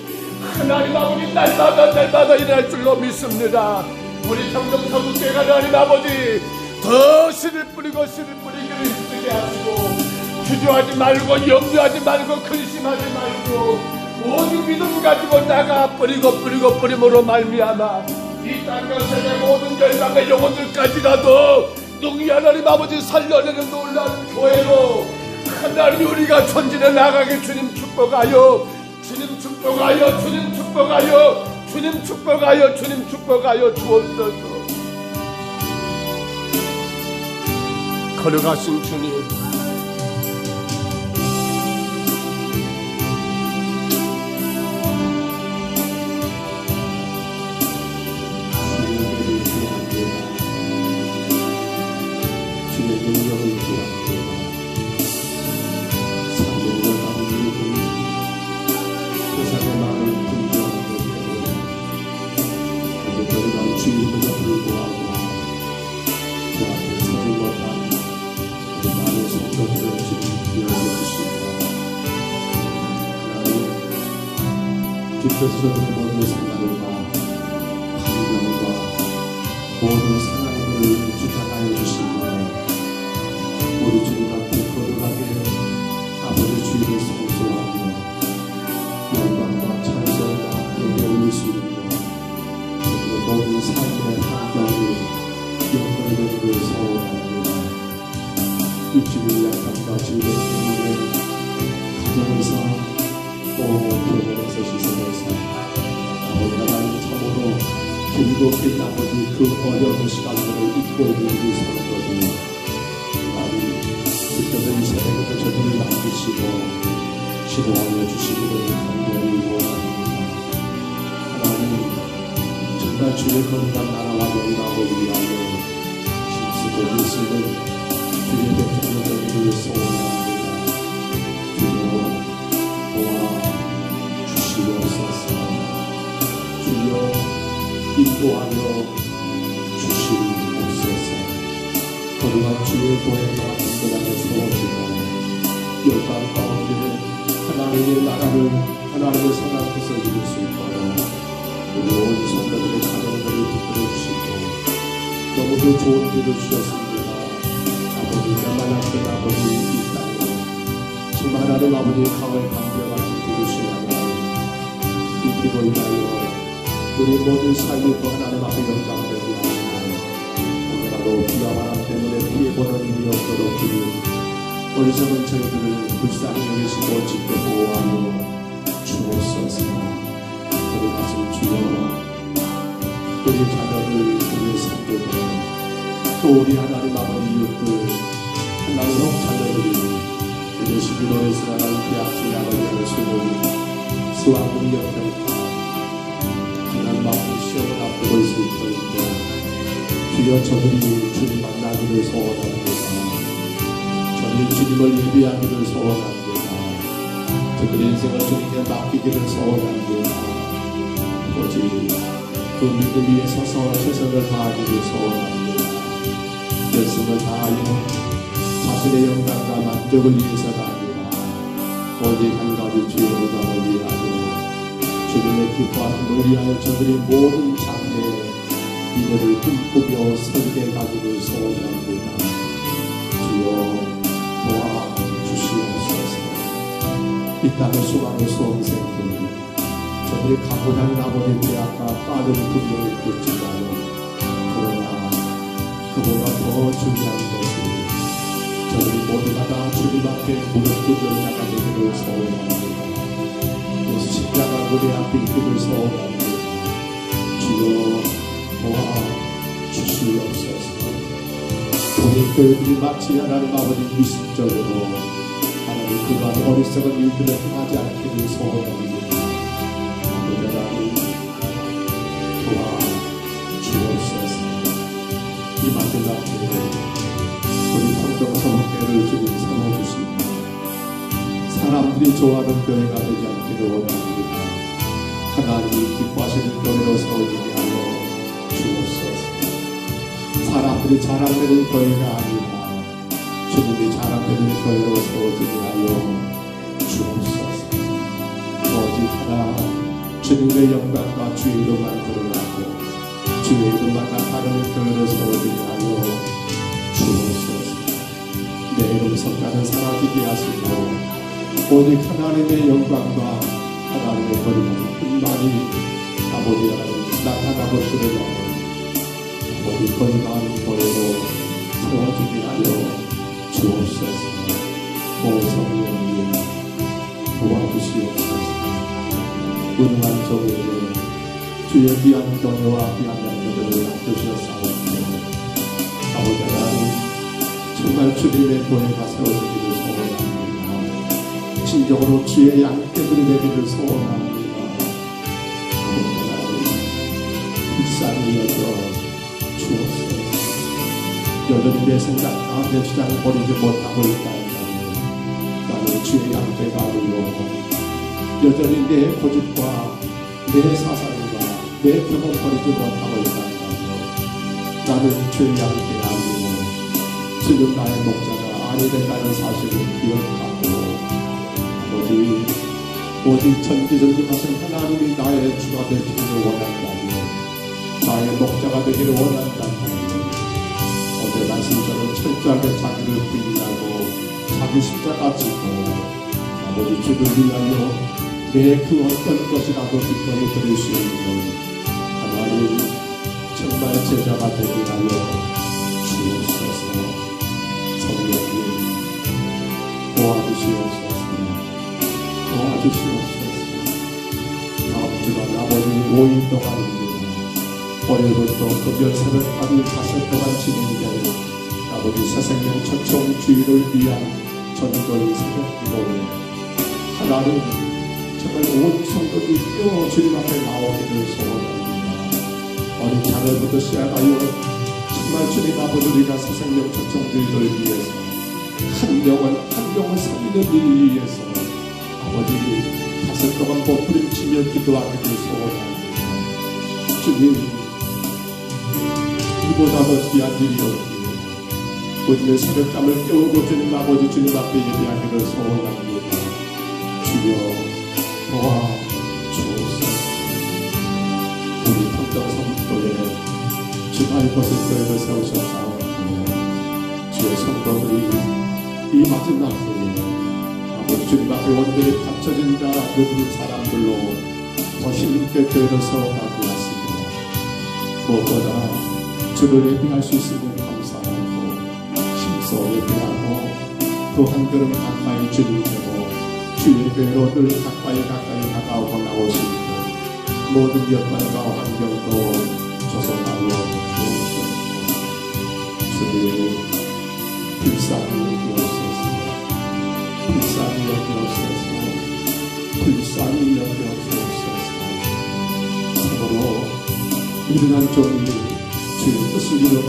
하나님 아버지 날마다 일어날 줄로 믿습니다. 우리 평정서북교회가 하나님 아버지 더 씨를 뿌리기를 힘쓰게 하시고 주저하지 말고 염려하지 말고 근심하지 말고 모든 믿음 가지고 나가 뿌림으로 말미암아 이 땅과 세계 모든 열방의 영혼들까지라도 능히 하나님 아버지 살려내는 놀라운 교회로 하나님 우리가 전진해 나가게 주님 축복하여 주옵소서. 걸어가신 주님 주께서 모든 생각과 환경과 모든 상황들을 주장하여 주시고 우리 주님 앞에 거룩하게 아버지 주님을 성소하며 영광과 찬송과 예배 올릴 수 있는 모든 삶의 환경이 연결되기를 소원합니다. 육신의 약함과 질병 때문에 가정에서 또 교회에서 시설에서 아버지 하나님 참으로 길고긴 아버지 그 어려운 시간들을 잊고 있는 우리 성도들 하나님 주께서 이 새벽부터 저들을 만지시고 시도하여 주시기를 간절히 원합니다. 하나님 정말 주의 거룩한 나라와 영광을 위하여 힘쓰고 일쓰는 주의 백성들 되기를 소원합니다. 주여 도와주시옵소서. 주여 인도하여 주시옵소서. 거룩한 주의 도회가 든든하게 세워지고 영광 가운데 하나님의 나라를 하나님의 선한 뜻을 이룰 수 있도록 우리 온 성도들의 가정들을 붙들어 주시고 너무도 좋은 길을 주셨습니다. 아버지 나만한 아버지 이 땅에 정말 하나님 아버지 강을 강대같이 부르시나요. 이 기도 인하여 우리 모든 삶이 또 하나님 앞에 영광되게 하시고 오늘라도 비와 바람 때문에 피해보는 일이 없도록 주님 어리석은 저희들을 불쌍히 여기시고 지켜 보호하여 주옵소서. 거룩하신 주여 우리 자녀들 우리의 성도들 또 우리 하나님 아버지 이웃들 하나님 자녀들이 이제 11월에서 하나님 대학생 약을 열어주는 수학 능력 평가 하나님 아버지 시험을 앞두고 있을 터인데 주여 저들이 주님 만나기를 소원합니다. 저들이 주님을 예비하기를 소원합니다. 저들의 인생을 주님께 맡기기를 소원합니다. 아버지 그 믿음 위에 서서 최선을 다하기를 소원합니다. 열심을 다하여 자신의 영광과 만족을 위해서가 아니라 오직 한 가지 주의 영광을 위하여 주님의 기뻐하심을 위하여 저들이 모든 장래에 미래를 꿈꾸며 설계 가지고 소원합니다. 주여 도와주시옵소서. 이 땅의 수많은 수험생들 저들이 가고자 하는 아버지 대학과 빠른 분명히 있겠지만 그러나 그보다 더 중요한 것은 저들이 모두가 다 주님 앞에 무릎 꿇는 자가 되기를 소원합니다. 예수 십자가 무대 앞에 있기를 소원합니다. 주여 도와주시옵소서. 우리 교회들이 마치 하나님 아버지 미식적으로 하나님 그간 어리석은 일들을 행하지 않기를 소원합니다. 하나님 도와주옵소서. 이 마지막 때에 우리 성정성교회를 주님 삼아주시고 사람들이 좋아하는 교회가 되지 않기를 원합니다. 하나님이 기뻐하시는 교회로 세워지게 하여 주옵소서. 사람들이 자랑되는 교회가 아니라 주님이 자랑되는 교회로 세워지게 하여 주옵소서. 오직 하나 주님의 영광과 주의 이름만 드러나고 주의 이름만 나타나는 교회로 세워지게 하여 주옵소서. 내 이름 성가는 사라지게 하시고 오직 하나님의 영광과 하나님의 거룩한 뿐만이 아버지 하나님 나타나고 드러나고 아버지 거룩한 교회로 세워지게 하여 주옵소서. 오 성령님 도와주시옵소서. 운만 종에게 주의 귀한 교회와 귀한 양들을 맡겨주셨사옵니다. 아버지 하나님 정말 주님의 교회가 세워지기를 소원합니다. 진정으로 주의 양떼들이 되기를 소원합니다. 아버지 하나님 불쌍히 여겨 주옵소서. 여전히 내 생각 가운데 주장을 버리지 못하고 있다면 나는 주의 양떼가 아니고 여전히 내 고집과 내 사상과 내 경험 버리지 못하고 있다면 나는 주의 양떼가 아니고 지금 나의 목자가 아니된다는 사실을 기억하고 오직 전지전능하신 하나님이 나의 주가 되기를 원한다면 나의 목자가 되기를 원한다면 오늘 말씀처럼 철저하게 자기를 부인하고 자기 십자가 지고 아버지 주를 위하여 내 그 어떤 것이라도 기꺼이 드릴 수 있는 하나님 정말 제자가 되게 하여 주옵소서. 성령님 도와주시옵소서. 다음 주간 아버지 5일 동안입니다. 월요일부터 금요일새벽까지 5 동안 진행된 아버지 새생명 초청 주일을 위한 전도의 새벽 기도에 하나님 정말 온 성도들이 뛰어 주님 앞에 나오기를 소원합니다. 어린 자녀부터 시작하여 정말 주님 아버지 우리가 새생명 초청 주일을 위해서 한 영혼 살리는 일을 위해서 아버지 5 동안 몸부림치며 기도하기를 소원합니다. 주님, 이보다 더 귀한 일이 없기에 우리의 새벽잠을 깨우고 주님 아버지 주님 앞에 예배하기를 소원합니다. 주여 도와 주옵소서. 우리 평정성도에 주가 이곳에 교회를 세우셨사옵기에 주의 성도들이 이 마지막 때에 아버지 주님 앞에 온전히 갇혀진 자 모든 사람들로 더 힘있게 교회를 세워가게 하시고 무엇보다 주를 예배할 수 있으면 감사하고 힘써 예배하고 또 한 걸음 가까이 주님께로 주의 교회로 늘 가까이 다가오고 나오시는 모든 여건과 환경도 조성하여 주옵소서. 주의 불쌍히 여기옵소서. 불쌍히 여기옵소서. 불쌍히 여기옵소서. 서로 일어난 종이 주의 뜻을 이루어